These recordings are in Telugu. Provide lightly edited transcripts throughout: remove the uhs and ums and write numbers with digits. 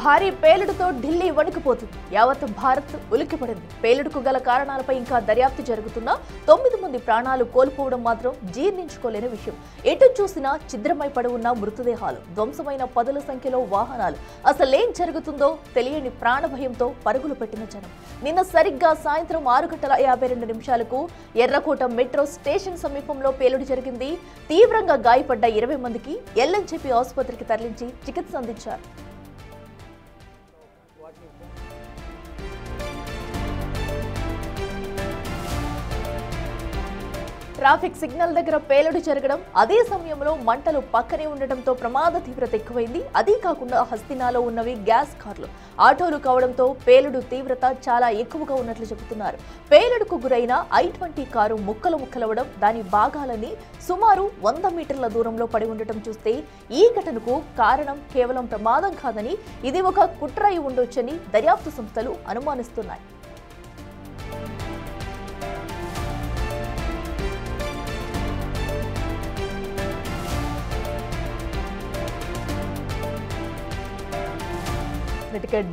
భారీ పేలుడుతో ఢిల్లీ వణికిపోతుంది. యావత్ భారత్ ఉలిక్కిపడింది. పేలుడుకు గల కారణాలపై ఇంకా దర్యాప్తు జరుగుతున్నా 9 మంది ప్రాణాలు కోల్పోవడం మాత్రం జీర్ణించుకోలేని విషయం. ఎటు చూసినా ఛిద్రమై పడి ఉన్న మృతదేహాలు, ధ్వంసమైన పదుల సంఖ్యలో వాహనాలు. అసలేం జరుగుతుందో తెలియని ప్రాణభయంతో పరుగులు పెట్టిన జనం. నిన్న సరిగ్గా సాయంత్రం 6:52 ఎర్రకోట మెట్రో స్టేషన్ సమీపంలో పేలుడు జరిగింది. తీవ్రంగా గాయపడ్డ 20 మందికి ఎల్ఎన్జేపీ ఆసుపత్రికి తరలించి చికిత్స అందించారు. ట్రాఫిక్ సిగ్నల్ దగ్గర పేలుడు జరగడం, అదే సమయంలో మంటలు పక్కనే ఉండటంతో ప్రమాద తీవ్రత ఎక్కువైంది. అదీ కాకుండా హస్తినాలో ఉన్నవి గ్యాస్ కార్లు, ఆటోలు కావడంతో పేలుడు తీవ్రత చాలా ఎక్కువగా ఉన్నట్లు చెబుతున్నారు. పేలుడుకు గురైన i20 కారు ముక్కలవడం, దాని భాగాలని సుమారు 100 మీటర్ల దూరంలో పడి ఉండటం చూస్తే ఈ ఘటనకు కారణం కేవలం ప్రమాదం కాదని, ఇది ఒక కుట్ర అయి ఉండొచ్చని దర్యాప్తు సంస్థలు అనుమానిస్తున్నాయి.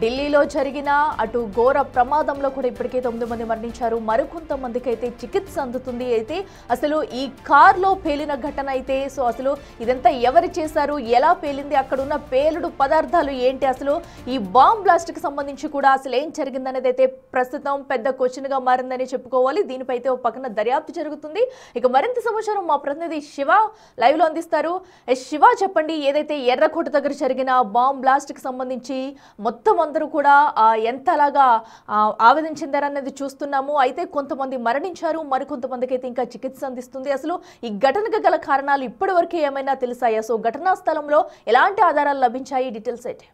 ఢిల్లీలో జరిగిన అటు ఘోర ప్రమాదంలో కూడా ఇప్పటికే 9 మంది మరణించారు. మరికొంతమందికి అయితే చికిత్స అందుతుంది. అయితే అసలు ఈ కార్లో పేలిన ఘటన అయితే అసలు ఇదంతా ఎవరు చేశారు, ఎలా పేలింది, అక్కడ ఉన్న పేలుడు పదార్థాలు ఏంటి, అసలు ఈ బాంబ్ బ్లాస్ట్ కి సంబంధించి కూడా అసలు ఏం జరిగిందనేది అయితే ప్రస్తుతం పెద్ద క్వశ్చన్ గా మారిందని చెప్పుకోవాలి. దీనిపై అయితే ఒక పక్కన దర్యాప్తు జరుగుతుంది. ఇక మరింత సమాచారం మా ప్రతినిధి శివ లైవ్ లో అందిస్తారు. శివ, చెప్పండి, ఏదైతే ఎర్రకోట దగ్గర జరిగిన బాంబ్ బ్లాస్ట్ కి సంబంధించి మొత్తం అందరూ కూడా ఎంతలాగా ఆవేదన చెందారనేది చూస్తున్నాము. అయితే కొంతమంది మరణించారు, మరికొంతమందికి అయితే ఇంకా చికిత్స అందిస్తుంది. అసలు ఈ ఘటనకు గల కారణాలు ఇప్పటి వరకు ఏమైనా తెలిసాయా? సో ఘటనా స్థలంలో ఎలాంటి ఆధారాలు లభించాయి? డీటెయిల్స్ అయితే.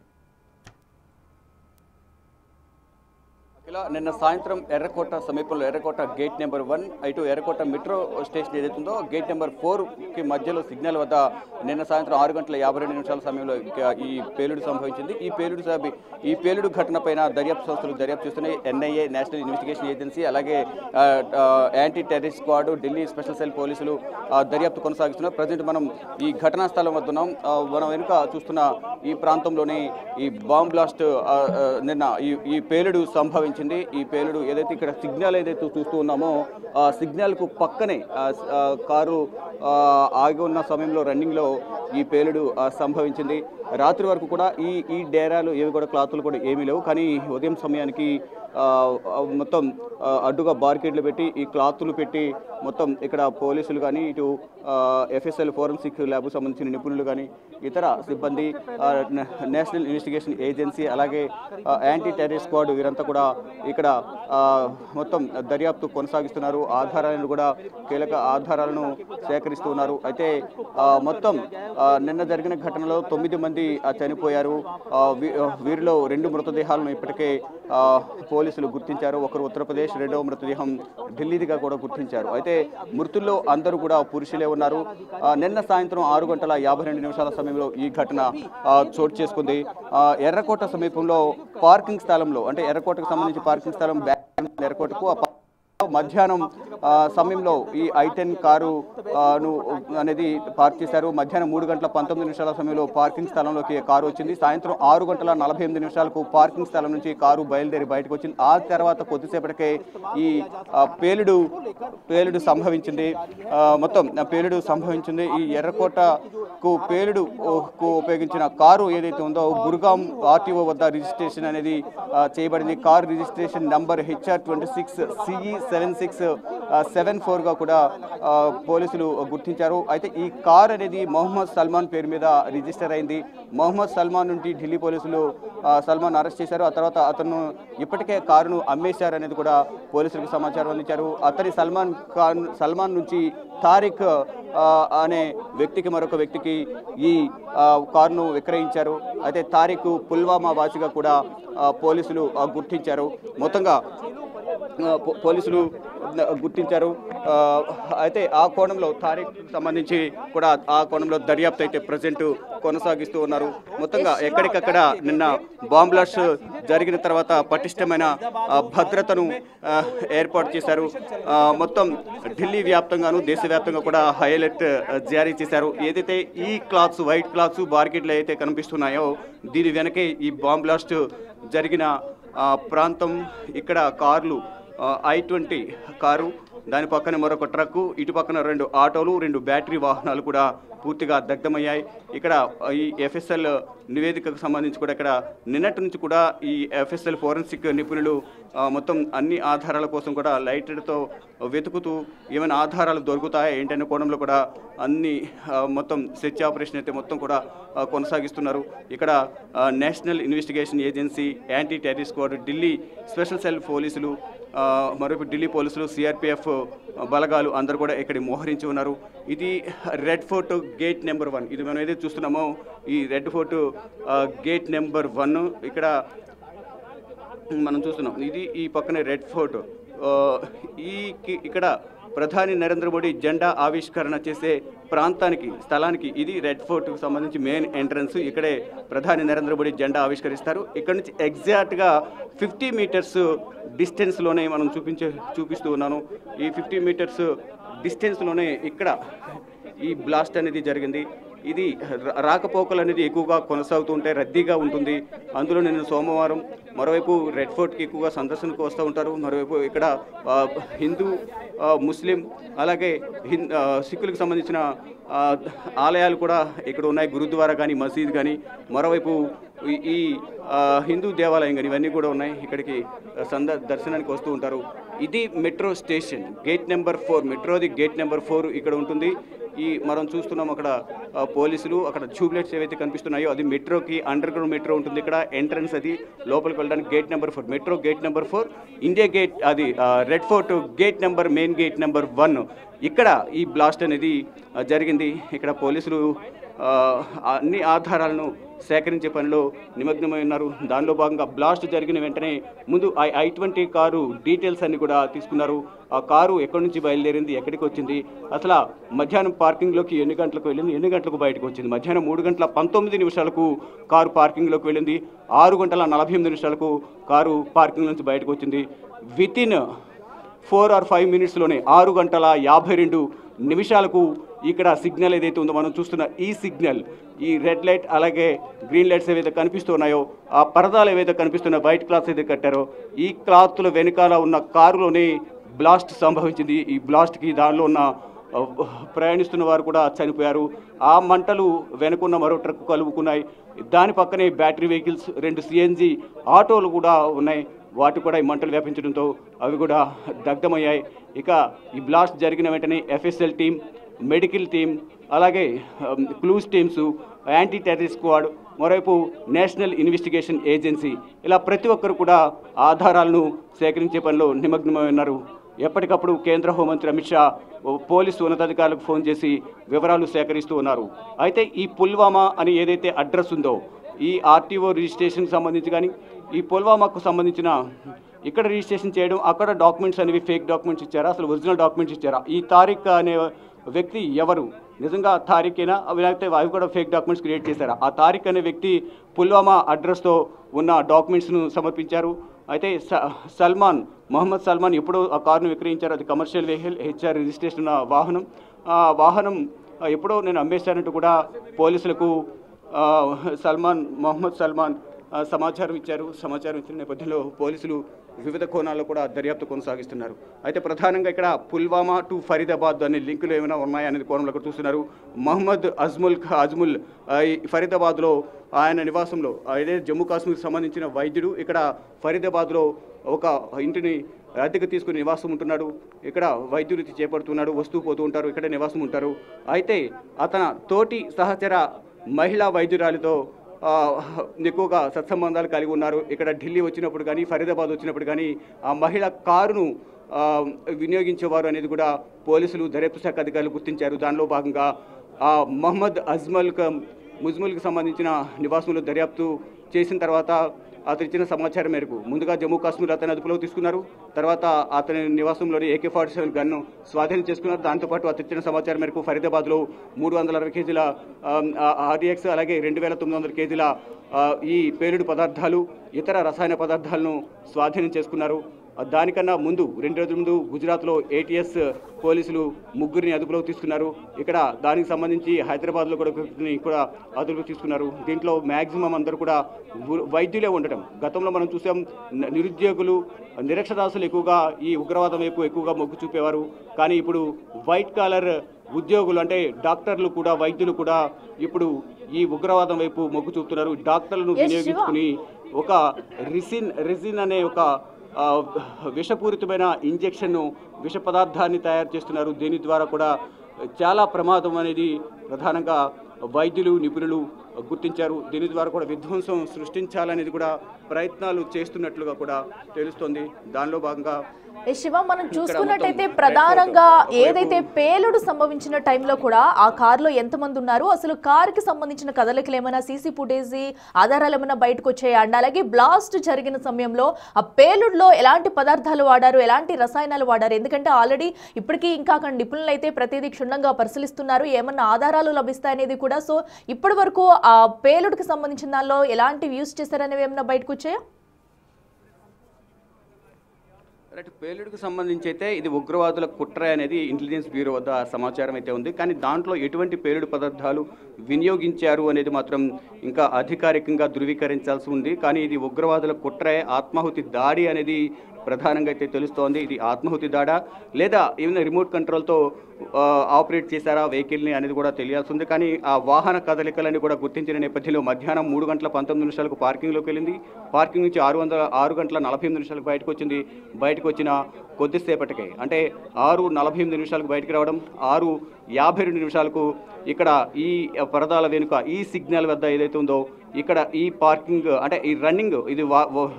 నిన్న సాయంత్రం ఎర్రకోట సమీపంలో ఎర్రకోట గేట్ నెంబర్ 1 ఇటు ఎర్రకోట మెట్రో స్టేషన్ ఏదైతుందో గేట్ నెంబర్ 4కి మధ్యలో సిగ్నల్ వద్ద నిన్న సాయంత్రం 6:52 సమయంలో ఈ పేలుడు సంభవించింది. ఈ పేలుడు ఘటన పైన దర్యాప్తు సంస్థలు దర్యాప్తు చేస్తున్నాయి. NIA, నేషనల్ ఇన్వెస్టిగేషన్ ఏజెన్సీ, అలాగే anti terrorist squad, Delhi special cell పోలీసులు దర్యాప్తు కొనసాగిస్తున్నారు. ప్రజెంట్ మనం ఈ ఘటనా స్థలం వద్ద ఉన్నాం. మనం వెనుక చూస్తున్న ఈ ప్రాంతంలోని ఈ బాంబ్ బ్లాస్ట్ నిన్న ఈ పేలుడు సంభవించింది. ఈ పేలుడు ఏదైతే ఇక్కడ సిగ్నల్ ఏదైతే చూస్తూ ఉన్నామో ఆ సిగ్నల్ కు పక్కనే కారు ఆగి ఉన్న సమయంలో రన్నింగ్ లో ఈ పేలుడు సంభవించింది. రాత్రి వరకు కూడా ఈ డేరాలు ఏవి కూడా క్లాతులు కూడా ఏమీ లేవు. కానీ ఉదయం సమయానికి మొత్తం అడ్డుగా బార్కెట్లు పెట్టి ఈ క్లాతులు పెట్టి మొత్తం ఇక్కడ పోలీసులు కానీ, ఇటు FSL ఫోరెన్సిక్ ల్యాబ్కు సంబంధించిన నిపుణులు కానీ, ఇతర సిబ్బంది, నేషనల్ ఇన్వెస్టిగేషన్ ఏజెన్సీ, అలాగే యాంటీ టెర్రరిస్ట్ స్క్వాడ్ వీరంతా కూడా ఇక్కడ మొత్తం దర్యాప్తు కొనసాగిస్తున్నారు. ఆధారాలను కూడా, కీలక ఆధారాలను సేకరిస్తూ ఉన్నారు. అయితే మొత్తం నిన్న జరిగిన ఘటనలో 9 మంది చనిపోయారు. వీరిలో 2 మృతదేహాలను ఇప్పటికే పోలీసులు గుర్తించారు. ఒకరు ఉత్తరప్రదేశ్, రెండవ మృతదేహం ఢిల్లీదిగా కూడా గుర్తించారు. అయితే మృతుల్లో అందరూ కూడా పురుషులే ఉన్నారు. నిన్న సాయంత్రం 6:52 సమయంలో ఈ ఘటన చోటు చేసుకుంది. ఎర్రకోట సమీపంలో పార్కింగ్ స్థలంలో, అంటే ఎర్రకోటకు సంబంధించి పార్కింగ్ స్థలం ఎర్రకోటకు మధ్యాహ్నం సమయంలో ఈ i10 కారు అనేది పార్క్ చేశారు. మధ్యాహ్నం 3:19 సమయంలో పార్కింగ్ స్థలంలోకి కారు వచ్చింది. సాయంత్రం 6:48 పార్కింగ్ స్థలం నుంచి కారు బయలుదేరి బయటకు వచ్చింది. ఆ తర్వాత కొద్దిసేపటికే ఈ పేలుడు సంభవించింది. మొత్తం పేలుడు సంభవించింది. ఈ ఎర్రకోటకు పేలుడుకు ఉపయోగించిన కారు ఏదైతే ఉందో గురుగాం RTO వద్ద రిజిస్ట్రేషన్ అనేది చేయబడింది. Car registration number HR26 CE 7674గా కూడా పోలీసులు గుర్తించారు. అయితే ఈ కార్ అనేది మొహమ్మద్ సల్మాన్ పేరు మీద రిజిస్టర్ అయింది. మొహమ్మద్ సల్మాన్ నుండి ఢిల్లీ పోలీసులు సల్మాన్ అరెస్ట్ చేశారు. ఆ తర్వాత అతను ఇప్పటికే కారును అమ్మేశారనేది కూడా పోలీసులకు సమాచారం అందించారు. అతని సల్మాన్ నుంచి తారిక్ అనే వ్యక్తికి, మరొక వ్యక్తికి ఈ కారును విక్రయించారు. అయితే తారిక్ పుల్వామా వాసిగా కూడా పోలీసులు గుర్తించారు. మొత్తంగా పోలీసులు గుర్తించారు. అయితే ఆ కోణంలో తారీఖ్ సంబంధించి కూడా ఆ కోణంలో దర్యాప్తు అయితే ప్రజెంట్ కొనసాగిస్తూ ఉన్నారు. మొత్తంగా ఎక్కడికక్కడ నిన్న బాంబ్ బ్లాస్ట్ జరిగిన తర్వాత పటిష్టమైన భద్రతను ఏర్పాటు చేశారు. మొత్తం ఢిల్లీ వ్యాప్తంగాను దేశవ్యాప్తంగా కూడా హై అలర్ట్ జారీ చేశారు. ఏదైతే ఈ క్లాత్స్ వైట్ క్లాత్స్ బార్కెట్లు అయితే కనిపిస్తున్నాయో దీని వెనకే ఈ బాంబ్ బ్లాస్ట్ జరిగిన ప్రాంతం. ఇక్కడ కార్లు I-20 కారు, దాని పక్కన మరొక ట్రక్కు, ఇటు పక్కన 2 ఆటోలు, 2 బ్యాటరీ వాహనాలు కూడా పూర్తిగా దగ్ధమయ్యాయి. ఇక్కడ ఈ FSL నివేదికకు సంబంధించి కూడా ఇక్కడ నిన్నటి నుంచి కూడా ఈ FSL ఫోరెన్సిక్ నిపుణులు మొత్తం అన్ని ఆధారాల కోసం కూడా లైటర్తో వెతుకుతూ ఏమైనా ఆధారాలు దొరుకుతాయా ఏంటనే కోణంలో కూడా అన్ని మొత్తం సెర్చ్ ఆపరేషన్ అయితే మొత్తం కూడా కొనసాగిస్తున్నారు. ఇక్కడ national investigation agency, anti terrorist squad, Delhi special cell పోలీసులు, మరొక ఢిల్లీ పోలీసులు, CRPF బలగాలు అందరూ కూడా ఇక్కడ మోహరించి ఉన్నారు. ఇది రెడ్ ఫోర్ట్ గేట్ నెంబర్ 1. ఇది మనం ఏదైతే చూస్తున్నామో ఈ రెడ్ ఫోర్ట్ గేట్ నెంబర్ 1 ఇక్కడ మనం చూస్తున్నాం. ఇది ఈ పక్కనే రెడ్ ఫోర్ట్. ఇక్కడ ప్రధాని నరేంద్ర మోడీ జెండా ఆవిష్కరణ చేసే ప్రాంతానికి స్థలానికి ఇది రెడ్ ఫోర్ట్కు సంబంధించి మెయిన్ ఎంట్రన్స్. ఇక్కడే ప్రధాని నరేంద్ర మోడీ జెండా ఆవిష్కరిస్తారు. ఇక్కడ నుంచి ఎగ్జాక్ట్గా 50 మీటర్స్ డిస్టెన్స్లోనే మనం చూపిస్తూ ఉన్నాను. ఈ 50 మీటర్స్ డిస్టెన్స్లోనే ఇక్కడ ఈ బ్లాస్ట్ అనేది జరిగింది. ఇది రాకపోకలు అనేది ఎక్కువగా కొనసాగుతూ ఉంటాయి, రద్దీగా ఉంటుంది. అందులో నిన్న సోమవారం మరోవైపు రెడ్ ఫోర్ట్కి ఎక్కువగా సందర్శనకు వస్తూ ఉంటారు. మరోవైపు ఇక్కడ హిందూ, ముస్లిం అలాగే సిక్కులకు సంబంధించిన ఆలయాలు కూడా ఇక్కడ ఉన్నాయి, గురుద్వారా కానీ మసీద్ కానీ. మరోవైపు ఈ హిందూ దేవాలయం కానీ ఇవన్నీ కూడా ఉన్నాయి. ఇక్కడికి దర్శనానికి వస్తూ ఉంటారు. ఇది మెట్రో స్టేషన్ గేట్ నెంబర్ 4. మెట్రోది గేట్ నెంబర్ 4 ఇక్కడ ఉంటుంది. మనం చూస్తున్నాం అక్కడ పోలీసులు, అక్కడ ట్యూబ్ లైట్స్ ఏవైతే కనిపిస్తున్నాయో అది మెట్రోకి అండర్ గ్రౌండ్ మెట్రో ఉంటుంది. ఇక్కడ ఎంట్రన్స్ అది లోపలికి వెళ్ళడానికి gate number 4, metro gate number 4. India gate అది red fort gate number main gate number 1. ఇక్కడ ఈ బ్లాస్ట్ అనేది జరిగింది. ఇక్కడ పోలీసులు అన్ని ఆధారాలను సేకరించే పనిలో నిమగ్నమై ఉన్నారు. దానిలో భాగంగా బ్లాస్ట్ జరిగిన వెంటనే ముందు I-20 కారు డీటెయిల్స్ అన్ని కూడా తీసుకున్నారు. ఆ కారు ఎక్కడి నుంచి బయలుదేరింది, ఎక్కడికి వచ్చింది, అసలు మధ్యాహ్నం పార్కింగ్లోకి ఎన్ని గంటలకు వెళ్ళింది, ఎన్ని గంటలకు బయటకు వచ్చింది. మధ్యాహ్నం 3:19 కారు పార్కింగ్లోకి వెళ్ళింది. 6:48 కారు పార్కింగ్ నుంచి బయటకు వచ్చింది. వితిన్ 4 or 5 మినిట్స్లోనే 6:52 ఇక్కడ సిగ్నల్ ఏదైతే ఉందో మనం చూస్తున్న ఈ సిగ్నల్, ఈ రెడ్ లైట్ అలాగే గ్రీన్ లైట్స్ ఏవైతే కనిపిస్తున్నాయో, ఆ పరదాలు ఏవైతే కనిపిస్తున్నాయో, వైట్ క్లాత్స్ ఏదైతే కట్టారో ఈ క్లాత్ల వెనకాల ఉన్న కారులోనే బ్లాస్ట్ సంభవించింది. ఈ బ్లాస్ట్కి దానిలో ఉన్న ప్రయాణిస్తున్న వారు కూడా చనిపోయారు. ఆ మంటలు వెనుకున్న మరో ట్రక్ కలుపుకున్నాయి. దాని పక్కనే బ్యాటరీ వెహికల్స్, 2 CNG ఆటోలు కూడా ఉన్నాయి. వాటి కూడా ఈ మంటలు వ్యాపించడంతో అవి కూడా దగ్ధమయ్యాయి. ఇక ఈ బ్లాస్ట్ జరిగిన వెంటనే FSL టీం, మెడికల్ టీం అలాగే clues teams, anti terrorist squad, మరోవైపు నేషనల్ ఇన్వెస్టిగేషన్ ఏజెన్సీ ఇలా ప్రతి ఒక్కరు కూడా ఆధారాలను సేకరించే పనిలో నిమగ్నమై ఉన్నారు. ఎప్పటికప్పుడు కేంద్ర హోంమంత్రి అమిత్ షా పోలీసు ఉన్నతాధికారులకు ఫోన్ చేసి వివరాలు సేకరిస్తూ ఉన్నారు. అయితే ఈ పుల్వామా అని ఏదైతే అడ్రస్ ఉందో ఈ RTO రిజిస్ట్రేషన్కి సంబంధించి కానీ ఈ పుల్వామాకు సంబంధించిన ఇక్కడ రిజిస్ట్రేషన్ చేయడం, అక్కడ డాక్యుమెంట్స్ అనేవి ఫేక్ డాక్యుమెంట్స్ ఇచ్చారా, అసలు ఒరిజినల్ డాక్యుమెంట్స్ ఇచ్చారా, ఈ తారిక్ అనే వ్యక్తి ఎవరు, నిజంగా తారికేనా, లేకపోతే అవి కూడా ఫేక్ డాక్యుమెంట్స్ క్రియేట్ చేశారా. ఆ తారిక్ అనే వ్యక్తి పుల్వామా అడ్రస్తో ఉన్న డాక్యుమెంట్స్ను సమర్పించారు. అయితే మొహమ్మద్ సల్మాన్ ఎప్పుడో ఆ కారును విక్రయించారు. అది కమర్షియల్ వెహికల్, HR రిజిస్ట్రేషన్ ఉన్న వాహనం. ఆ వాహనం ఎప్పుడో నేను అమ్మేశానంటూ కూడా పోలీసులకు మొహమ్మద్ సల్మాన్ సమాచారం ఇచ్చారు. సమాచారం ఇచ్చిన నేపథ్యంలో పోలీసులు వివిధ కోణాల్లో కూడా దర్యాప్తు కొనసాగిస్తున్నారు. అయితే ప్రధానంగా ఇక్కడ పుల్వామా టు ఫరీదాబాద్ అనే లింకులు ఏమైనా ఉన్నాయనేది కోణంలో కూడా చూస్తున్నారు. మహమ్మద్ అజ్ముల్ ఫరీదాబాద్లో ఆయన నివాసంలో, అదే జమ్మూ కాశ్మీర్కి సంబంధించిన వైద్యుడు, ఇక్కడ ఫరీదాబాద్లో ఒక ఇంటిని అద్దెకు తీసుకుని నివాసం ఉంటున్నాడు. ఇక్కడ వైద్య వృత్తి చేపడుతున్నాడు, వస్తూ పోతూ ఉంటారు, ఇక్కడ నివాసం ఉంటారు. అయితే అతని తోటి సహచర మహిళా వైద్యురాలితో ఎక్కువగా సత్సంబంధాలు కలిగి ఉన్నారు. ఇక్కడ ఢిల్లీ వచ్చినప్పుడు కానీ ఫరీదాబాద్ వచ్చినప్పుడు కానీ ఆ మహిళ కారును వినియోగించేవారు అనేది కూడా పోలీసులు, దర్యాప్తు శాఖ అధికారులు గుర్తించారు. దానిలో భాగంగా ఆ మహమ్మద్ ముజ్ముల్కి సంబంధించిన నివాసంలో దర్యాప్తు చేసిన తర్వాత అతను ఇచ్చిన సమాచారం మేరకు ముందుగా జమ్మూ కాశ్మీర్ అతని అదుపులోకి తీసుకున్నారు. తర్వాత అతని నివాసంలోని AK-47 గన్ను స్వాధీనం చేసుకున్నారు. దాంతోపాటు అతను ఇచ్చిన సమాచారం మేరకు ఫరీదాబాద్లో 360 కేజీల RDX అలాగే 2900 కేజీల ఈ పేలుడు పదార్థాలు ఇతర రసాయన పదార్థాలను స్వాధీనం చేసుకున్నారు. దానికన్నా ముందు 2 రోజుల ముందు గుజరాత్లో ATS పోలీసులు ముగ్గురిని అదుపులోకి తీసుకున్నారు. ఇక్కడ దానికి సంబంధించి హైదరాబాద్లో కూడా అదుపులోకి తీసుకున్నారు. దీంట్లో మ్యాక్సిమం అందరూ కూడా వైద్యులే ఉండటం. గతంలో మనం చూసాం నిరుద్యోగులు నిరక్షరాస్యులు ఎక్కువగా ఈ ఉగ్రవాదం వైపు ఎక్కువగా మొగ్గు చూపేవారు. కానీ ఇప్పుడు వైట్ కాలర్ ఉద్యోగులు అంటే డాక్టర్లు కూడా వైద్యులు కూడా ఇప్పుడు ఈ ఉగ్రవాదం వైపు మొగ్గు చూపుతున్నారు. డాక్టర్లను వినియోగించుకుని ఒక రిసిన్ అనే ఒక విషపూరితమైన ఇంజెక్షన్ను విష పదార్థాన్ని తయారు చేస్తున్నారు. దీని ద్వారా కూడా చాలా ప్రమాదం అనేది ప్రధానంగా వైద్యులు నిపుణులు గుర్తించారు. దీని ద్వారా కూడా విధ్వంసం సృష్టించాలనేది కూడా ప్రయత్నాలు చేస్తున్నట్లుగా కూడా తెలుస్తోంది. దానిలో భాగంగా శివ మనం చూసుకున్నట్టయితే ప్రధానంగా ఏదైతే పేలుడు సంభవించిన టైంలో కూడా ఆ కారులో ఎంతమంది ఉన్నారు, అసలు కారుకి సంబంధించిన కదలికలు ఏమైనా సీసీ ఫుటేజ్ ఆధారాలు ఏమైనా బయటకు వచ్చాయి అండ్ అలాగే బ్లాస్ట్ జరిగిన సమయంలో ఆ పేలుడులో ఎలాంటి పదార్థాలు వాడారు, ఎలాంటి రసాయనాలు వాడారు, ఎందుకంటే ఆల్రెడీ ఇప్పటికీ ఇంకా అక్కడ నిపుణులు అయితే ప్రతిదీ క్షుణ్ణంగా పరిశీలిస్తున్నారు, ఏమన్నా ఆధారాలు లభిస్తాయనేది కూడా. సో ఇప్పటి వరకు ఆ పేలుడుకి సంబంధించిన దానిలో ఎలాంటి యూజ్ చేశారనేవి ఏమైనా బయటకు వచ్చాయా? రైట్, పేలుడుకు సంబంధించి అయితే ఇది ఉగ్రవాదుల కుట్ర అనేది ఇంటెలిజెన్స్ బ్యూరో వద్ద సమాచారం అయితే ఉంది. కానీ దాంట్లో ఎటువంటి పేలుడు పదార్థాలు వినియోగించారు అనేది మాత్రం ఇంకా అధికారికంగా ధృవీకరించాల్సి ఉంది. కానీ ఇది ఉగ్రవాదుల కుట్రే, ఆత్మాహుతి దాడి అనేది ప్రధానంగా అయితే తెలుస్తోంది. ఇది ఆత్మాహుతి దాడా లేదా ఏమైనా రిమోట్ కంట్రోల్తో ఆపరేట్ చేశారా వెహికల్ని అనేది కూడా తెలియాల్సి ఉంది. కానీ ఆ వాహన కదలికలని కూడా గుర్తించిన నేపథ్యంలో మధ్యాహ్నం 3:19 పార్కింగ్లోకి వెళ్ళింది. పార్కింగ్ నుంచి 6:48 బయటకు వచ్చింది. బయటకు వచ్చిన కొద్దిసేపటికే అంటే 6:48 బయటకు రావడం, 6:52 ఇక్కడ ఈ పరదాల వెనుక ఈ సిగ్నల్ వద్ద ఏదైతే ఉందో ఇక్కడ ఈ పార్కింగ్ అంటే ఈ రన్నింగ్ ఇది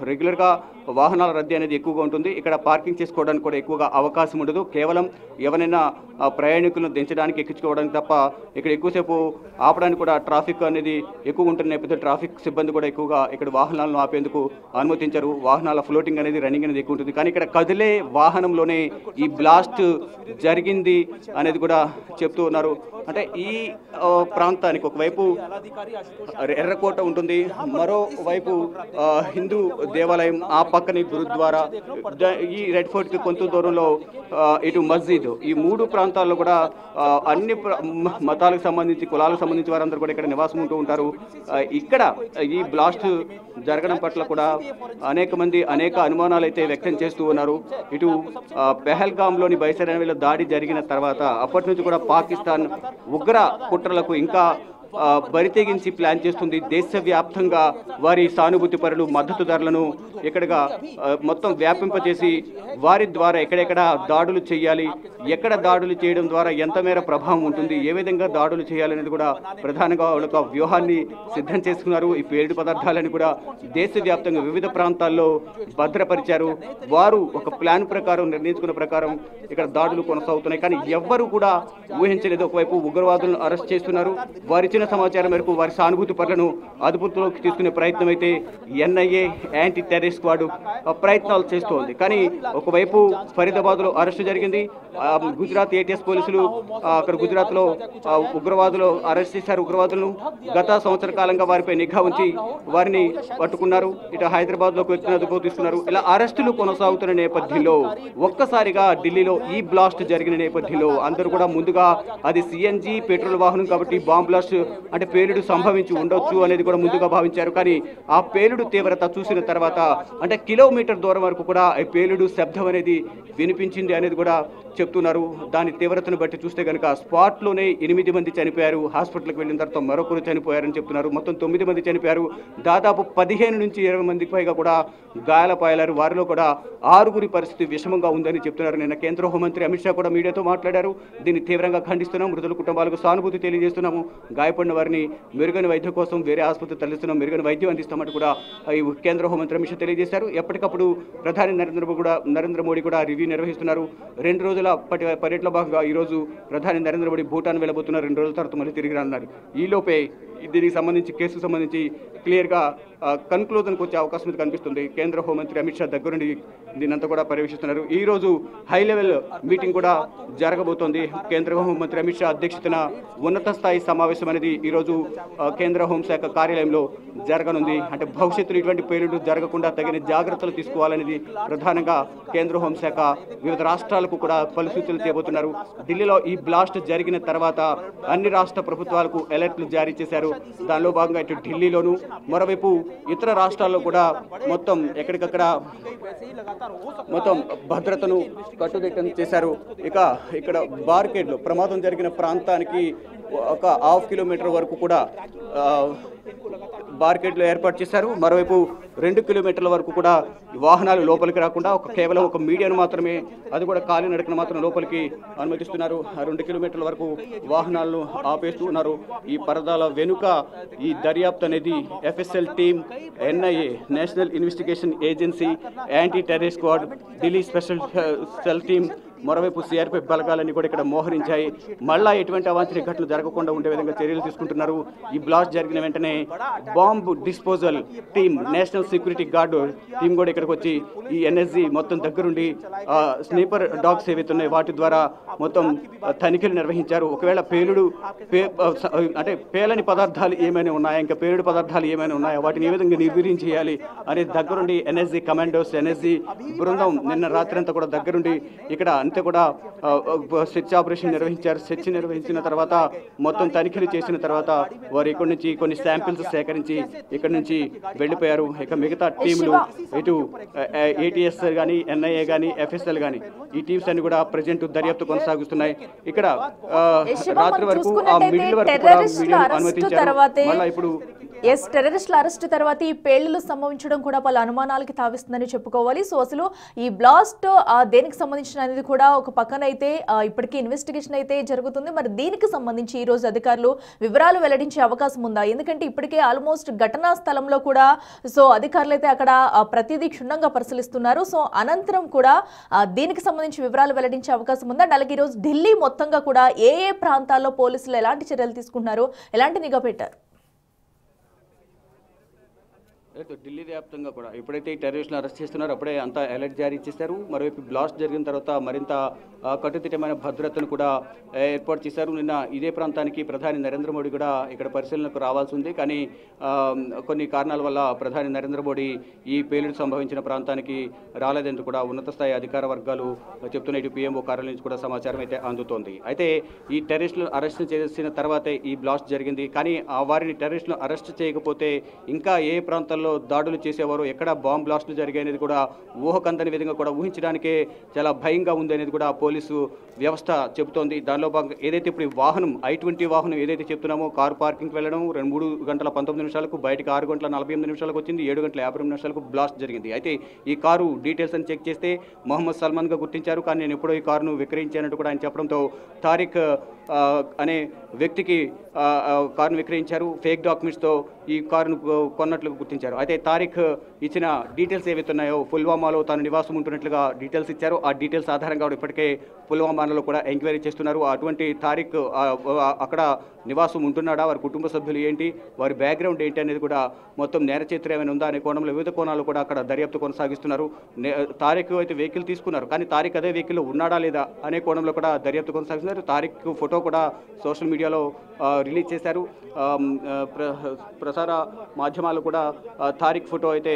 రెగ్యులర్గా వాహనాల రద్దీ అనేది ఎక్కువగా ఉంటుంది. ఇక్కడ పార్కింగ్ చేసుకోవడానికి కూడా ఎక్కువగా అవకాశం ఉండదు. కేవలం ఎవరైనా ప్రయాణికులను దించడానికి ఎక్కించుకోవడానికి తప్ప ఇక్కడ ఎక్కువసేపు ఆపడానికి కూడా ట్రాఫిక్ అనేది ఎక్కువ ఉంటున్న నేపథ్యంలో ట్రాఫిక్ సిబ్బంది కూడా ఎక్కువగా ఇక్కడ వాహనాలను ఆపేందుకు అనుమతించారు. వాహనాల ఫ్లోటింగ్ అనేది రన్నింగ్ అనేది ఎక్కువ ఉంటుంది. కానీ ఇక్కడ కదిలే వాహనంలోనే ఈ బ్లాస్ట్ జరిగింది అనేది కూడా చెప్తూ ఉన్నారు. అంటే ఈ ప్రాంతానికి ఒకవైపు ఎర్రకోట ఉంటుంది, మరోవైపు హిందూ దేవాలయం, ఆ పక్కన గురుద్వారా, ఈ రెడ్ ఫోర్ట్కి కొంత దూరంలో ఇటు మస్జిద్, ఈ 3 ప్రాంతాల్లో కూడా అన్ని మతాలకు సంబంధించి కులాలకు సంబంధించి వారందరూ కూడా ఇక్కడ నివాసం ఉంటూ ఉంటారు. ఇక్కడ ఈ బ్లాస్ట్ జరగడం పట్ల కూడా అనేక మంది అనేక అనుమానాలు అయితే వ్యక్తం చేస్తూ ఉన్నారు. ఇటు పెహల్గాంలోని బైసరన్వేలో దాడి జరిగిన తర్వాత అప్పటి నుంచి కూడా పాకిస్తాన్ ఉగ్ర కుట్రలకు ఇంకా బరితెగించి ప్లాన్ చేస్తుంది. దేశవ్యాప్తంగా వారి సానుభూతి పరులు మద్దతుదారులను ఇక్కడగా మొత్తం వ్యాపింపచేసి వారి ద్వారా ఎక్కడెక్కడ దాడులు చేయాలి, ఎక్కడ దాడులు చేయడం ద్వారా ఎంత మేర ప్రభావం ఉంటుంది, ఏ విధంగా దాడులు చేయాలనేది కూడా ప్రధానంగా ఒక వ్యూహాన్ని సిద్ధం చేసుకున్నారు. ఈ పేలుడు పదార్థాలను కూడా దేశవ్యాప్తంగా వివిధ ప్రాంతాల్లో భద్రపరిచారు. వారు ఒక ప్లాన్ ప్రకారం నిర్ణయించుకున్న ప్రకారం ఇక్కడ దాడులు కొనసాగుతున్నాయి. కానీ ఎవ్వరూ కూడా ఊహించలేదు. ఒకవైపు ఉగ్రవాదులను అరెస్ట్ చేస్తున్నారు. వారిచ్చిన సమాచారం మేరకు వారి సానుభూతి పరులను అదుపులోకి తీసుకునే ప్రయత్నం అయితే NIA యాంటీ టెర్రరిస్ట్ స్క్వాడ్ ప్రయత్నాలు చేస్తోంది. కానీ ఒకవైపు ఫరీదాబాద్లో అరెస్టు జరిగింది. గుజరాత్ ATS పోలీసులు అక్కడ గుజరాత్లో ఉగ్రవాదులు అరెస్ట్ చేశారు. ఉగ్రవాదులను గత సంవత్సర కాలంగా వారిపై నిఘా ఉంచి వారిని పట్టుకున్నారు. ఇటు హైదరాబాద్లోకి వ్యక్తిని అదుపులోకి తీసుకున్నారు. ఇలా అరెస్టులు కొనసాగుతున్న నేపథ్యంలో ఒక్కసారిగా ఢిల్లీలో ఈ బ్లాస్ట్ జరిగిన నేపథ్యంలో అందరూ కూడా ముందుగా అది CNG పెట్రోల్ వాహనం కాబట్టి బాంబ్ బ్లాస్ట్ అంటే పేలుడు సంభవించి ఉండొచ్చు అనేది కూడా ముందుగా భావించారు. కానీ ఆ పేలుడు తీవ్రత చూసిన తర్వాత అంటే కిలోమీటర్ దూరం వరకు కూడా ఈ పేలుడు శబ్దం అనేది వినిపించింది అనేది కూడా చెప్తున్నారు. దాని తీవ్రతను బట్టి చూస్తే కనుక స్పాట్లోనే 8 మంది చనిపోయారు. హాస్పిటల్కి వెళ్ళిన తర్వాత మరొకరు చనిపోయారని చెప్తున్నారు. మొత్తం 9 మంది చనిపోయారు. దాదాపు 15 నుంచి 20 మందికి పైగా కూడా గాయాలపాయారు. వారిలో కూడా 6గురి పరిస్థితి విషమంగా ఉందని చెప్తున్నారు. నిన్న కేంద్ర హోంమంత్రి అమిత్ షా కూడా మీడియాతో మాట్లాడారు. దీన్ని తీవ్రంగా ఖండిస్తున్నాం. మృతుల కుటుంబాలకు సానుభూతి తెలియజేస్తున్నాము. గాయపడిన వారిని మెరుగైన వైద్యం కోసం వేరే ఆసుపత్రి తరలిస్తున్నాం, మెరుగైన వైద్యం అందిస్తామంటూ కూడా ఈ కేంద్ర హోంమంత్రి అమిత్ షా తెలియజేశారు. ఎప్పటికప్పుడు ప్రధాని నరేంద్ర మోడీ కూడా రివ్యూ నిర్వహిస్తున్నారు. 2 రోజుల పర్యటనలో భాగంగా ఈరోజు ప్రధాని నరేంద్ర మోడీ భూటాన్ వెళ్ళబోతున్నారు. 2 రోజుల తర్వాత మళ్ళీ తిరిగి రానున్నారు. ఈలోపే దీనికి సంబంధించి కేసుకు సంబంధించి క్లియర్గా కన్క్లూజన్కి వచ్చే అవకాశం అయితే కనిపిస్తుంది. కేంద్ర హోంమంత్రి అమిత్ షా దగ్గరుండి దీనంతా కూడా పర్యవేక్షిస్తున్నారు. ఈరోజు హై లెవెల్ మీటింగ్ కూడా జరగబోతోంది. కేంద్ర హోంమంత్రి అమిత్ షా అధ్యక్షతన ఉన్నత స్థాయి సమావేశం అనేది ఈరోజు కేంద్ర హోంశాఖ కార్యాలయంలో జరగనుంది. అంటే భవిష్యత్తులో ఇటువంటి పేలుడు జరగకుండా తగిన జాగ్రత్తలు తీసుకోవాలనేది ప్రధానంగా కేంద్ర హోంశాఖ వివిధ రాష్ట్రాలకు కూడా పలు సూచనలు చేయబోతున్నారు. ఢిల్లీలో ఈ బ్లాస్ట్ జరిగిన తర్వాత అన్ని రాష్ట్ర ప్రభుత్వాలకు అలర్ట్లు జారీ చేశారు. దానిలో భాగంగా ఇటు ఢిల్లీలోను, మరోవైపు ఇతర రాష్ట్రాల్లో కూడా మొత్తం ఎక్కడికక్కడ మొత్తం భద్రతను కట్టుదిట్టం చేశారు. ఇక ఇక్కడ బార్కెడ్లు ప్రమాదం జరిగిన ప్రాంతానికి ఒక 1/2 కిలోమీటర్ వరకు కూడా బార్కెట్లు ఏర్పాటు చేశారు. మరోవైపు 2 కిలోమీటర్ల వరకు కూడా వాహనాలు లోపలికి రాకుండా కేవలం ఒక మీడియాను మాత్రమే, అది కూడా కాలినడకన మాత్రం లోపలికి అనుమతిస్తున్నారు. 2 కిలోమీటర్ల వరకు వాహనాలను ఆపేస్తూ ఉన్నారు. ఈ పరదాల వెనుక ఈ దర్యాప్తు అనేది FSL team, NIA national investigation agency, anti terrorist squad, Delhi special cell team, మరోవైపు సిఆర్పిఎఫ్ బలగాలన్నీ కూడా ఇక్కడ మోహరించాయి. మళ్ళా ఎటువంటి అవాంఛనీయ ఘటనలు జరగకుండా ఉండే విధంగా చర్యలు తీసుకుంటున్నారు. ఈ బ్లాస్ట్ జరిగిన వెంటనే bomb disposal team, national security guard team కూడా ఇక్కడికి వచ్చి ఈ NSG మొత్తం దగ్గరుండి స్నైపర్ డాగ్స్ ఏవైతే ఉన్నాయో వాటి ద్వారా మొత్తం తనిఖీలు నిర్వహించారు. ఒకవేళ అంటే పేలని పదార్థాలు ఏమైనా ఉన్నాయా, ఇంకా పేలుడు పదార్థాలు ఏమైనా ఉన్నాయా, వాటిని ఏ విధంగా నిర్వీర్యం చేయాలి అనేది దగ్గరుండి NSG కమాండోస్, NSG బృందం నిన్న రాత్రి అంతా కూడా దగ్గరుండి ఇక్కడ అంతా కూడా సెర్చ్ ఆపరేషన్ నిర్వహించారు. సెర్చ్ నిర్వహించిన తర్వాత మొత్తం తనిఖీలు చేసిన తర్వాత వారు ఇక్కడ నుంచి కొన్ని శాంపిల్స్ సేకరించి ఇక్కడ నుంచి వెళ్ళిపోయారు. ఇక మిగతా టీంలు ఇటు ATS కానీ, NIA కానీ, FSL కానీ ఈ టీమ్స్ అన్ని కూడా ప్రజెంట్ దర్యాప్తు కొనసాగుతున్నాయి. ఇక్కడ రాత్రి వరకు ఆ మిడిల్ వరకు కూడా మీడియాను అనుమతించారు. మళ్ళీ ఇప్పుడు టెర్రరిస్టుల అరెస్టు తర్వాత ఈ పేలుళ్లు సంభవించడం కూడా పలు అనుమానాలకి తావిస్తుందని చెప్పుకోవాలి. సో అసలు ఈ బ్లాస్ట్ దేనికి సంబంధించిన అనేది కూడా ఒక పక్కన అయితే ఇప్పటికీ ఇన్వెస్టిగేషన్ అయితే జరుగుతుంది. మరి దీనికి సంబంధించి ఈ రోజు అధికారులు వివరాలు వెల్లడించే అవకాశం ఉందా? ఎందుకంటే ఇప్పటికే ఆల్మోస్ట్ ఘటనా స్థలంలో కూడా సో అధికారులు అయితే అక్కడ ప్రతిదీ క్షుణ్ణంగా పరిశీలిస్తున్నారు. సో అనంతరం కూడా దీనికి సంబంధించి వివరాలు వెల్లడించే అవకాశం ఉందా? అలాగే ఈరోజు ఢిల్లీ మొత్తంగా కూడా ఏ ప్రాంతాల్లో పోలీసులు ఎలాంటి చర్యలు తీసుకుంటున్నారు, ఎలాంటి నిఘా పెట్టారు? ఢిల్లీ వ్యాప్తంగా కూడా ఎప్పుడైతే ఈ టెర్రరిస్టులను అరెస్ట్ చేస్తున్నారో అప్పుడే అంతా అలర్ట్ జారీ చేశారు. మరోవైపు బ్లాస్ట్ జరిగిన తర్వాత మరింత కట్టుదిట్టమైన భద్రతను కూడా ఏర్పాటు చేశారు. నిన్న ఇదే ప్రాంతానికి ప్రధాని నరేంద్ర మోడీ కూడా ఇక్కడ పరిశీలనకు రావాల్సి ఉంది. కానీ కొన్ని కారణాల వల్ల ప్రధాని నరేంద్ర మోడీ ఈ పేలుడు సంభవించిన ప్రాంతానికి రాలేదని కూడా ఉన్నత స్థాయి అధికార వర్గాలు చెప్తున్న ఇటు PMO కార్యాలయం నుంచి కూడా సమాచారం అయితే అందుతోంది. అయితే ఈ టెర్రరిస్టులను అరెస్ట్ చేసిన తర్వాతే ఈ బ్లాస్ట్ జరిగింది. కానీ వారిని టెర్రరిస్టులను అరెస్ట్ చేయకపోతే ఇంకా ఏ ప్రాంతాల్లో దాడులు చేసేవారు, ఎక్కడ బాంబ్ బ్లాస్టులు జరిగాయనేది కూడా ఊహకందని విధంగా కూడా ఊహించడానికే చాలా భయంగా ఉంది అనేది కూడా పోలీసు వ్యవస్థ చెబుతోంది. దానిలో భాగంగా ఏదైతే ఇప్పుడు వాహనం I-20 వాహనం ఏదైతే చెప్తున్నామో కారు పార్కింగ్కి వెళ్ళడం 3 గంటల 19 నిమిషాలకు, బయటకు 6 గంటల 48 నిమిషాలకు వచ్చింది, 7 గంటల 52 నిమిషాలకు బ్లాస్ట్ జరిగింది. అయితే ఈ కారు డీటెయిల్స్ అని చెక్ చేస్తే మొహమ్మద్ సల్మాన్గా గుర్తించారు. కానీ నేను ఎప్పుడో ఈ కారును విక్రయించానంటూ కూడా ఆయన చెప్పడంతో తారిక్ అనే వ్యక్తికి కారును విక్రయించారు. ఫేక్ డాక్యుమెంట్స్తో ఈ కారును కొన్నట్లు గుర్తించారు. అయితే తారిక్ ఇచ్చిన డీటెయిల్స్ ఏవైతే ఉన్నాయో పుల్వామాలో తాను నివాసం ఉంటున్నట్లుగా డీటెయిల్స్ ఇచ్చారు. ఆ డీటెయిల్స్ ఆధారంగా ఇప్పటికే పుల్వామాలో కూడా ఎంక్వైరీ చేస్తున్నారు. అటువంటి తారిక్ అక్కడ నివాసం ఉంటున్నాడా, వారి కుటుంబ సభ్యులు ఏంటి, వారి బ్యాక్గ్రౌండ్ ఏంటి అనేది కూడా మొత్తం నేర చరిత్ర ఏమైనా ఉందా అనే కోణంలో వివిధ కోణాలు కూడా అక్కడ దర్యాప్తు కొనసాగిస్తున్నారు. తారిక్ అయితే వెహికల్ తీసుకున్నారు, కానీ తారిక్ అదే వెహికల్లో ఉన్నాడా లేదా అనే కోణంలో కూడా దర్యాప్తు కొనసాగిస్తున్నారు. తారిక్ ఫోటో కూడా సోషల్ మీడియాలో రిలీజ్ చేశారు. ప్రసార మాధ్యమాలు కూడా తారిక్ ఫోటో అయితే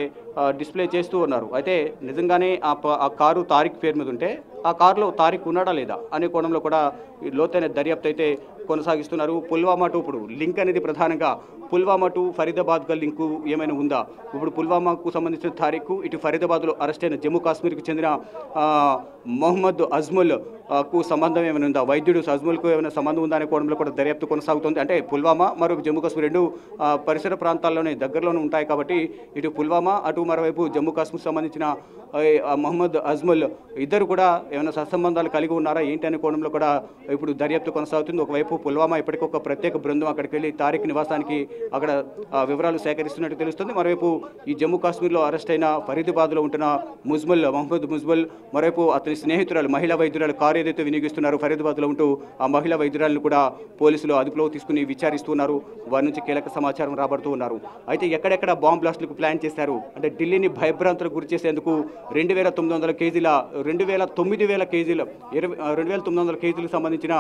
డిస్ప్లే చేస్తూ ఉన్నారు. అయితే నిజంగానే ఆ కారు తారిక్ పేరు మీద ఉంటే ఆ కారులో తారిక్ ఉన్నాడా లేదా అనే కోణంలో కూడా లోతైన దర్యాప్తు అయితే కొనసాగిస్తున్నారు. పుల్వామా టు ఇప్పుడు లింక్ అనేది ప్రధానంగా పుల్వామా టు ఫరీదాబాద్గా లింకు ఏమైనా ఉందా? ఇప్పుడు పుల్వామాకు సంబంధించిన తారీఖు ఇటు ఫరీదాబాద్లో అరెస్ట్ అయిన జమ్మూ కాశ్మీర్కి చెందిన మొహమ్మద్ అజ్మల్ కు సంబంధం ఏమైనా ఉందా, వైద్యుడు అజ్మల్కు ఏమైనా సంబంధం ఉందా అనే కోణంలో కూడా దర్యాప్తు కొనసాగుతుంది. అంటే పుల్వామా మరొక జమ్మూ కాశ్మీర్ రెండు పరిసర ప్రాంతాల్లోనే దగ్గరలోనే ఉంటాయి కాబట్టి ఇటు పుల్వామా అటు మరోవైపు జమ్మూ కాశ్మీర్ సంబంధించిన మొహమ్మద్ అజ్మల్ ఇద్దరు కూడా ఏమైనా సత్సంబంధాలు కలిగి ఉన్నారా ఏంటి అనే కోణంలో కూడా ఇప్పుడు దర్యాప్తు కొనసాగుతుంది. ఒకవైపు పుల్వామా ఇప్పటికీ ఒక ప్రత్యేక బృందం అక్కడికి వెళ్ళి తారిక్ నివాసానికి అక్కడ వివరాలు సేకరిస్తున్నట్టు తెలుస్తుంది. మరోవైపు ఈ జమ్మూ కాశ్మీర్లో అరెస్ట్ అయిన ఫరీదాబాద్లో ఉంటున్న మహమ్మద్ ముజ్మల్, మరోవైపు అతని స్నేహితురాలు మహిళా వైద్యురాలు కారు ఏదైతే వినియోగిస్తున్నారు ఫరీదాబాద్లో ఉంటూ ఆ మహిళా వైద్యురాలను కూడా పోలీసులు అదుపులో తీసుకుని విచారిస్తున్నారు. వారి నుంచి కీలక సమాచారం రాబడుతూ ఉన్నారు. అయితే ఎక్కడెక్కడ బాంబ్ బ్లాస్టులకు ప్లాన్ చేశారు అంటే ఢిల్లీని భయభ్రాంతులకు గురి చేసేందుకు 2,900 కేజీల 2,900 కేజీలకు సంబంధించిన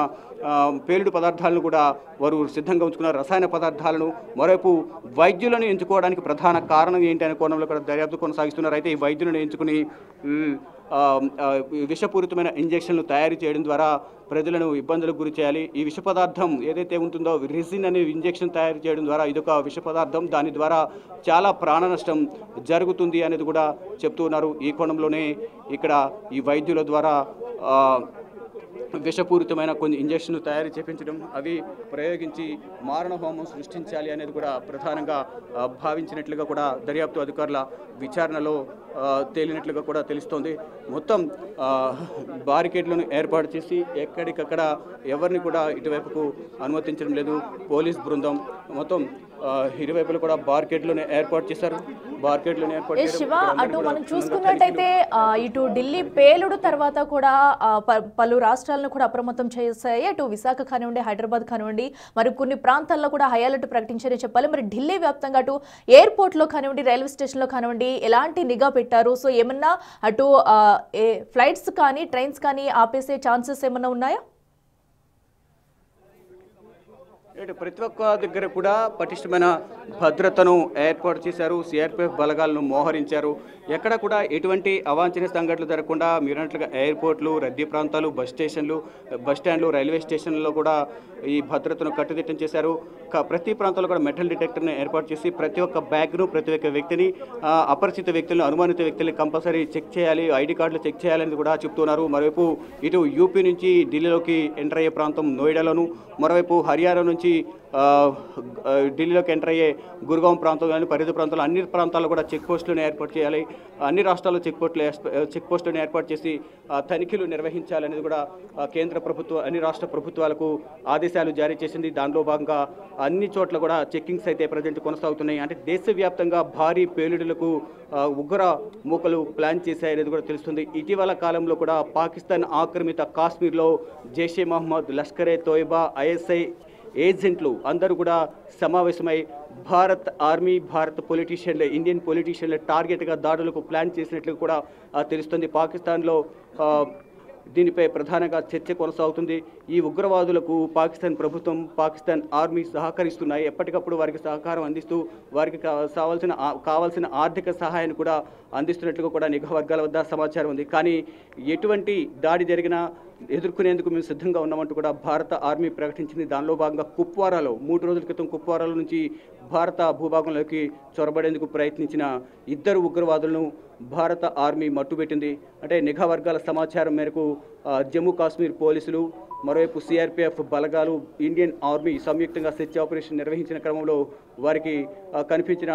పేలుడు పదార్థాలను కూడా వారు సిద్ధంగా ఉంచుకున్నారు. రసాయన పదార్థాలను, మరోవైపు వైద్యులను ఎంచుకోవడానికి ప్రధాన కారణం ఏంటి అనే కోణంలో కూడా దర్యాప్తు కొనసాగిస్తున్నారు. అయితే ఈ వైద్యులను ఎంచుకుని విషపూరితమైన ఇంజెక్షన్లు తయారు చేయడం ద్వారా ప్రజలను ఇబ్బందులకు గురి చేయాలి. ఈ విష పదార్థం ఏదైతే ఉంటుందో రెసిన్ అనే ఇంజెక్షన్ తయారు చేయడం ద్వారా ఇదొక విష పదార్థం, దాని ద్వారా చాలా ప్రాణ నష్టం జరుగుతుంది అనేది కూడా చెప్తూ ఉన్నారు. ఈ కోణంలోనే ఇక్కడ ఈ వైద్యుల ద్వారా విషపూరితమైన కొన్ని ఇంజక్షన్లు తయారు చేయించడం, అవి ప్రయోగించి మారణ హోమం సృష్టించాలి అనేది కూడా ప్రధానంగా భావించినట్లుగా కూడా దర్యాప్తు అధికారుల విచారణలో తేలినట్లుగా కూడా తెలుస్తోంది. మొత్తం బారికేడ్లను ఏర్పాటు చేసి ఎక్కడికక్కడ ఎవరిని కూడా ఇటువైపుకు అనుమతించడం లేదు. పోలీస్ బృందం మొత్తం ఇరువైపులు కూడా బార్కెట్లను ఏర్పాటు చేశారు. శివ, అటు మనం చూసుకున్నట్టయితే ఇటు ఢిల్లీ పేలుడు తర్వాత కూడా పలు రాష్ట్రాలను కూడా అప్రమత్తం చేశాయి. అటు విశాఖ కానివ్వండి, హైదరాబాద్ కానివ్వండి, మరి కొన్ని ప్రాంతాల్లో కూడా హై అలర్ట్ ప్రకటించారని చెప్పాలి. మరి ఢిల్లీ వ్యాప్తంగా అటు ఎయిర్పోర్ట్లో కానివ్వండి, రైల్వే స్టేషన్లో కానివ్వండి ఎలాంటి నిఘా పెట్టారు? సో ఏమన్నా అటు ఫ్లైట్స్ కానీ ట్రైన్స్ కానీ ఆపేసే ఛాన్సెస్ ఏమన్నా ఉన్నాయా? ప్రతి ఒక్క దగ్గర కూడా పటిష్టమైన భద్రతను ఏర్పాటు చేశారు. సిఆర్పిఎఫ్ బలగాలను మోహరించారు. ఎక్కడ కూడా ఎటువంటి అవాంఛనీయ సంఘటనలు జరగకుండా మీరన్నట్లుగా ఎయిర్పోర్ట్లు, రద్దీ ప్రాంతాలు, బస్ స్టాండ్లు, రైల్వే స్టేషన్లలో కూడా ఈ భద్రతను కట్టుదిట్టం చేశారు. ప్రతి ప్రాంతంలో కూడా మెటల్ డిటెక్టర్ను ఏర్పాటు చేసి ప్రతి ఒక్క బ్యాగ్ను, ప్రతి ఒక్క వ్యక్తిని, అపరిచిత వ్యక్తులను, అనుమానిత వ్యక్తుల్ని కంపల్సరీ చెక్ చేయాలి, ఐడి కార్డులు చెక్ చేయాలని కూడా చెప్తున్నారు. మరోవైపు ఇటు యూపీ నుంచి ఢిల్లీలోకి ఎంటర్ అయ్యే ప్రాంతం నోయిడాలోను, మరోవైపు హర్యానా నుంచి ఢిల్లీలోకి ఎంటర్ అయ్యే గుర్గాం ప్రాంతం కానీ పరిధి ప్రాంతాలు అన్ని ప్రాంతాల్లో కూడా చెక్ పోస్టులను ఏర్పాటు చేయాలి. అన్ని రాష్ట్రాల్లో చెక్ పోస్టులను ఏర్పాటు చేసి తనిఖీలు నిర్వహించాలనేది కూడా కేంద్ర ప్రభుత్వం అన్ని రాష్ట్ర ప్రభుత్వాలకు ఆదేశాలు జారీ చేసింది. దానిలో భాగంగా అన్ని చోట్ల కూడా చెక్కింగ్స్ అయితే ప్రజెంట్ కొనసాగుతున్నాయి. అంటే దేశవ్యాప్తంగా భారీ పేలుడులకు ఉగ్ర మూకలు ప్లాన్ చేశాయనేది కూడా తెలుస్తుంది. ఇటీవల కాలంలో కూడా పాకిస్తాన్ ఆక్రమిత కాశ్మీర్లో జైషే మహమ్మద్, లష్కరే తోయిబా, ఐఎస్ఐ ఏజెంట్లు అందరూ కూడా సమావేశమై భారత్ ఆర్మీ, భారత్ పొలిటీషియన్ల, ఇండియన్ పొలిటీషియన్ల టార్గెట్గా దాడులకు ప్లాన్ చేసినట్లు కూడా తెలుస్తుంది. పాకిస్తాన్లో దీనిపై ప్రధానంగా చర్చ కొనసాగుతుంది. ఈ ఉగ్రవాదులకు పాకిస్తాన్ ప్రభుత్వం, పాకిస్తాన్ ఆర్మీ సహకరిస్తున్నాయి. ఎప్పటికప్పుడు వారికి సహకారం అందిస్తూ వారికి కావాల్సిన ఆర్థిక సహాయాన్ని కూడా అందిస్తున్నట్లుగా కూడా నిఘా వర్గాల వద్ద సమాచారం ఉంది. కానీ ఎటువంటి దాడి జరిగినా ఎదుర్కొనేందుకు మేము సిద్ధంగా ఉన్నామంటూ కూడా భారత ఆర్మీ ప్రకటించింది. దానిలో భాగంగా కుప్వారాలో 3 రోజుల క్రితం కుప్వారాల నుంచి భారత భూభాగంలోకి చొరబడేందుకు ప్రయత్నించిన 2 ఉగ్రవాదులను భారత ఆర్మీ మట్టుబెట్టింది. అంటే నిఘా వర్గాల సమాచారం మేరకు జమ్మూ కాశ్మీర్ పోలీసులు, మరోవైపు సిఆర్పిఎఫ్ బలగాలు, ఇండియన్ ఆర్మీ సంయుక్తంగా సెర్చ్ ఆపరేషన్ నిర్వహించిన క్రమంలో వారికి కనిపించిన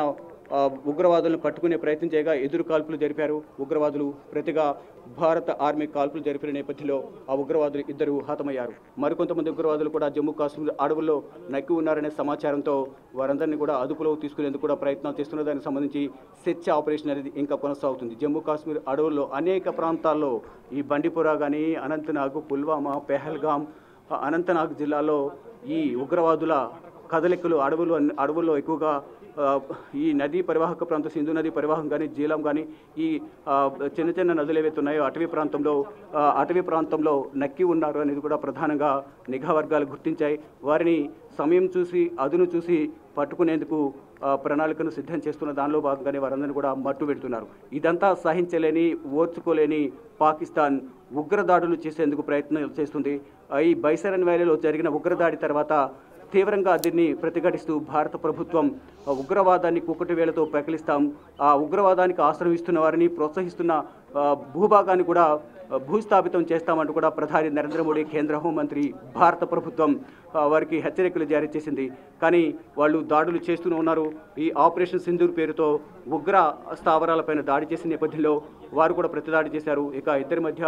ఉగ్రవాదులను పట్టుకునే ప్రయత్నం చేయగా ఎదురు కాల్పులు జరిపారు ఉగ్రవాదులు. ప్రతిగా భారత ఆర్మీ కాల్పులు జరిపిన నేపథ్యంలో ఆ ఉగ్రవాదులు 2 హతమయ్యారు. మరికొంతమంది ఉగ్రవాదులు కూడా జమ్మూ కాశ్మీర్ అడవుల్లో నక్కి ఉన్నారనే సమాచారంతో వారందరినీ కూడా అదుపులో తీసుకునేందుకు కూడా ప్రయత్నాలు చేస్తున్న దానికి సంబంధించి సెర్చ్ ఆపరేషన్ అనేది ఇంకా కొనసాగుతుంది. జమ్మూ కాశ్మీర్ అడవుల్లో అనేక ప్రాంతాల్లో ఈ బండిపురా కానీ, అనంతనాగ్, పుల్వామా, పెహల్గాం, అనంతనాగ్ జిల్లాలో ఈ ఉగ్రవాదుల కదలికలు అడవుల్లో ఎక్కువగా ఈ నదీ పరివాహక ప్రాంతం, సింధు నదీ పరివాహం కానీ, జీలం కానీ, ఈ చిన్న చిన్న నదులు ఏవైతే ఉన్నాయో అటవీ ప్రాంతంలో నక్కి ఉన్నారు అనేది కూడా ప్రధానంగా నిఘా వర్గాలు గుర్తించాయి. వారిని సమయం చూసి, అదును చూసి పట్టుకునేందుకు ప్రణాళికను సిద్ధం చేస్తున్న దానిలో భాగంగానే వారందరినీ కూడా మట్టు పెడుతున్నారు. ఇదంతా సహించలేని, ఓర్చుకోలేని పాకిస్తాన్ ఉగ్రదాడులు చేసేందుకు ప్రయత్నం చేస్తుంది. ఈ బైసరన్ వ్యాలీలో జరిగిన ఉగ్రదాడి తర్వాత తీవ్రంగా దీన్ని ప్రతిఘటిస్తూ భారత ప్రభుత్వం ఉగ్రవాదాన్ని కుక్కటి వేలతో పెకిలిస్తాం, ఆ ఉగ్రవాదానికి ఆశ్రయం ఇస్తున్న వారిని ప్రోత్సహిస్తున్న భూభాగాన్ని కూడా భూస్థాపితం చేస్తామంటూ కూడా ప్రధాని నరేంద్ర మోడీ, కేంద్ర హోంమంత్రి, భారత ప్రభుత్వం వారికి హెచ్చరికలు జారీ చేసింది. కానీ వాళ్ళు దాడులు చేస్తూనే ఉన్నారు. ఈ ఆపరేషన్ సింధూర్ పేరుతో ఉగ్ర స్థావరాలపైన దాడి చేసిన నేపథ్యంలో వారు కూడా ప్రతిదాడి చేశారు. ఇక ఇద్దరి మధ్య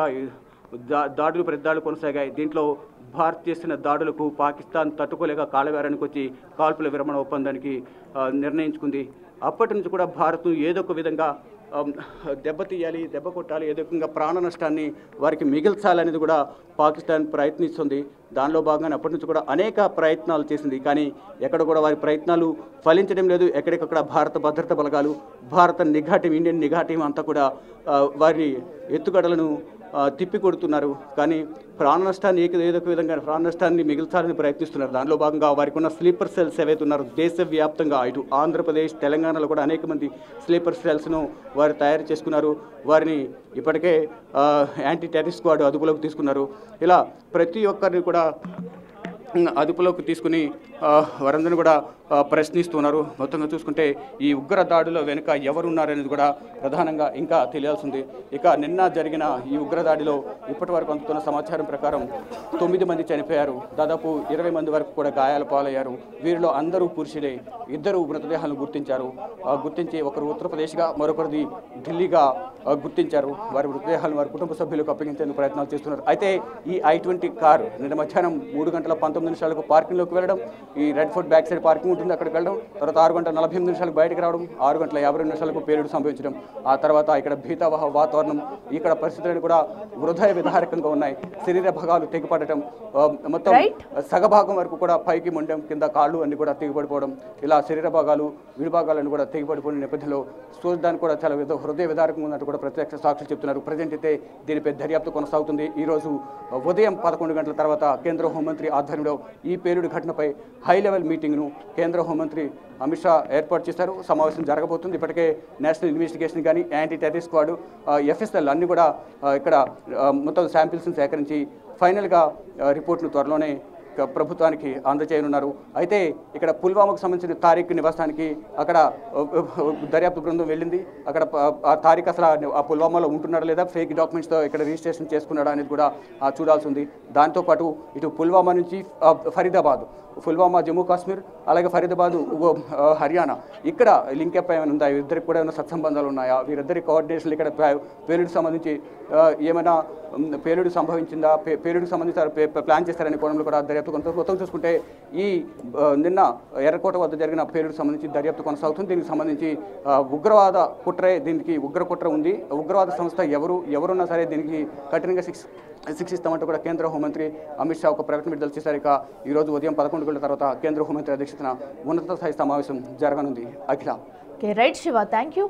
దాడులు ప్రతిదాడులు కొనసాగాయి. దీంట్లో భారత్ చేసిన దాడులకు పాకిస్తాన్ తట్టుకోలేక కాలవేరానికి వచ్చి కాల్పుల విరమణ ఒప్పందానికి నిర్ణయించుకుంది. అప్పటి నుంచి కూడా భారత్ను ఏదో ఒక విధంగా దెబ్బతీయాలి, దెబ్బ కొట్టాలి, ఏదో విధంగా ప్రాణ నష్టాన్ని వారికి మిగిల్చాలనేది కూడా పాకిస్తాన్ ప్రయత్నిస్తుంది. దానిలో భాగంగానే అప్పటి నుంచి కూడా అనేక ప్రయత్నాలు చేసింది. కానీ ఎక్కడ కూడా వారి ప్రయత్నాలు ఫలించడం లేదు. ఎక్కడికక్కడ భారత భద్రతా బలగాలు, భారత నిఘా టీం, ఇండియన్ నిఘా టీం అంతా కూడా వారి ఎత్తుగడలను తిప్పి కొడుతున్నారు. కానీ ప్రాణ నష్టాన్ని ఏదో ఒక విధంగా ప్రాణ నష్టాన్ని మిగిల్చాలని ప్రయత్నిస్తున్నారు. దానిలో భాగంగా వారికి ఉన్న స్లీపర్ సెల్స్ ఏవైతే ఉన్నారో దేశవ్యాప్తంగా ఇటు ఆంధ్రప్రదేశ్, తెలంగాణలో కూడా అనేక మంది స్లీపర్ సెల్స్ను వారు తయారు చేసుకున్నారు. వారిని ఇప్పటికే యాంటీ టెర్రరిస్ట్ స్క్వాడ్ అదుపులోకి తీసుకున్నారు. ఇలా ప్రతి ఒక్కరిని కూడా అదుపులోకి తీసుకుని వారందరినీ కూడా ప్రశ్నిస్తున్నారు. మొత్తంగా చూసుకుంటే ఈ ఉగ్ర దాడిలో వెనుక ఎవరున్నారనేది కూడా ప్రధానంగా ఇంకా తెలియాల్సింది. ఇక నిన్న జరిగిన ఈ ఉగ్రదాడిలో ఇప్పటి వరకు అందుతున్న సమాచారం ప్రకారం 9 మంది చనిపోయారు. దాదాపు 20 మంది వరకు కూడా గాయాల పాలయ్యారు. వీరిలో అందరూ పురుషులే. 2 మృతదేహాలను గుర్తించి ఒకరు ఉత్తరప్రదేశ్గా, మరొకరిది ఢిల్లీగా గుర్తించారు. వారి మృతదేహాలను వారి కుటుంబ సభ్యులకు అప్పగించేందుకు ప్రయత్నాలు చేస్తున్నారు. అయితే ఈ I-20 కారు నిన్న మధ్యాహ్నం 3:19 పార్కింగ్లోకి వెళ్ళడం, ఈ red fort back side parking ఉంటుంది, అక్కడికి వెళ్ళడం, తర్వాత 6:48 బయటకు రావడం, 6:52 పేలుడు సంభవించడం. ఆ తర్వాత ఇక్కడ భీతావహ వాతావరణం, ఇక్కడ పరిస్థితులను కూడా హృదయ విదారకంగా ఉన్నాయి. శరీర భాగాలు తెగిపడటం, మొత్తం సగభాగం వరకు కూడా పైకి మొండెం, కింద కాళ్ళు అన్ని కూడా తెగిపడిపోవడం, ఇలా శరీర భాగాలు విడిభాగాలను కూడా తెగిపడిపోయిన నేపథ్యంలో చూడడానికి కూడా చాలా హృదయ విదారకంగా ఉన్నట్టు కూడా ప్రత్యక్ష సాక్షులు చెప్తున్నారు. ప్రజెంట్ అయితే దీనిపై దర్యాప్తు కొనసాగుతుంది. ఈరోజు ఉదయం 11 గంటల తర్వాత కేంద్ర హోంమంత్రి ఆధ్వర్యంలో ఈ పేలుడు ఘటనపై హై లెవెల్ మీటింగ్ను కేంద్ర హోంమంత్రి అమిత్ షా ఏర్పాటు చేశారు. సమావేశం జరగబోతుంది. ఇప్పటికే నేషనల్ ఇన్వెస్టిగేషన్ కానీ, యాంటీ టెర్రరిస్ట్ స్క్వాడ్, FSL అన్ని కూడా ఇక్కడ మొత్తం శాంపిల్స్ని సేకరించి ఫైనల్గా రిపోర్ట్ను త్వరలోనే ప్రభుత్వానికి అందజేయనున్నారు. అయితే ఇక్కడ పుల్వామాకు సంబంధించిన తారీఖు నివాసానికి అక్కడ దర్యాప్తు బృందం వెళ్ళింది. అక్కడ ఆ తారీఖు అసలు ఆ పుల్వామాలో ఉంటున్నాడా లేదా, ఫేక్ డాక్యుమెంట్స్తో ఇక్కడ రిజిస్ట్రేషన్ చేసుకున్నాడా అనేది కూడా చూడాల్సి ఉంది. దాంతోపాటు ఇటు పుల్వామా నుంచి ఫరీదాబాద్, పుల్వామా జమ్మూ కాశ్మీర్, అలాగే ఫరీదాబాద్ హర్యానా, ఇక్కడ లింకప్ ఏమైనా ఉందా, వీరిద్దరికి కూడా ఏమైనా సత్సంబంధాలు ఉన్నాయా, వీరిద్దరి కోఆర్డినేషన్ ఇక్కడ పేలుడికి సంబంధించి ఏమైనా పేలుడు సంభవించిందా, పేలుడికి సంబంధించి ప్లాన్ చేస్తారనే కోణంలో కూడా దర్యాప్తు మొత్తం చూసుకుంటే ఈ నిన్న ఎర్రకోట వద్ద జరిగిన పేలుడికి సంబంధించి దర్యాప్తు కొనసాగుతుంది. దీనికి సంబంధించి ఉగ్రవాద కుట్రే, దీనికి ఉగ్ర కుట్ర ఉంది, ఉగ్రవాద సంస్థ ఎవరున్నా సరే దీనికి కఠినంగా శిక్షిస్తామంటూ కూడా కేంద్ర హోంమంత్రి అమిత్ షా ఒక ప్రకటన విడుదల చేశారు. ఇక ఈరోజు ఉదయం 11 గంటల తర్వాత కేంద్ర హోంమంత్రి అధ్యక్షతన ఉన్నత స్థాయి సమావేశం జరగనుంది. Akhila. Right Shiva, thank you.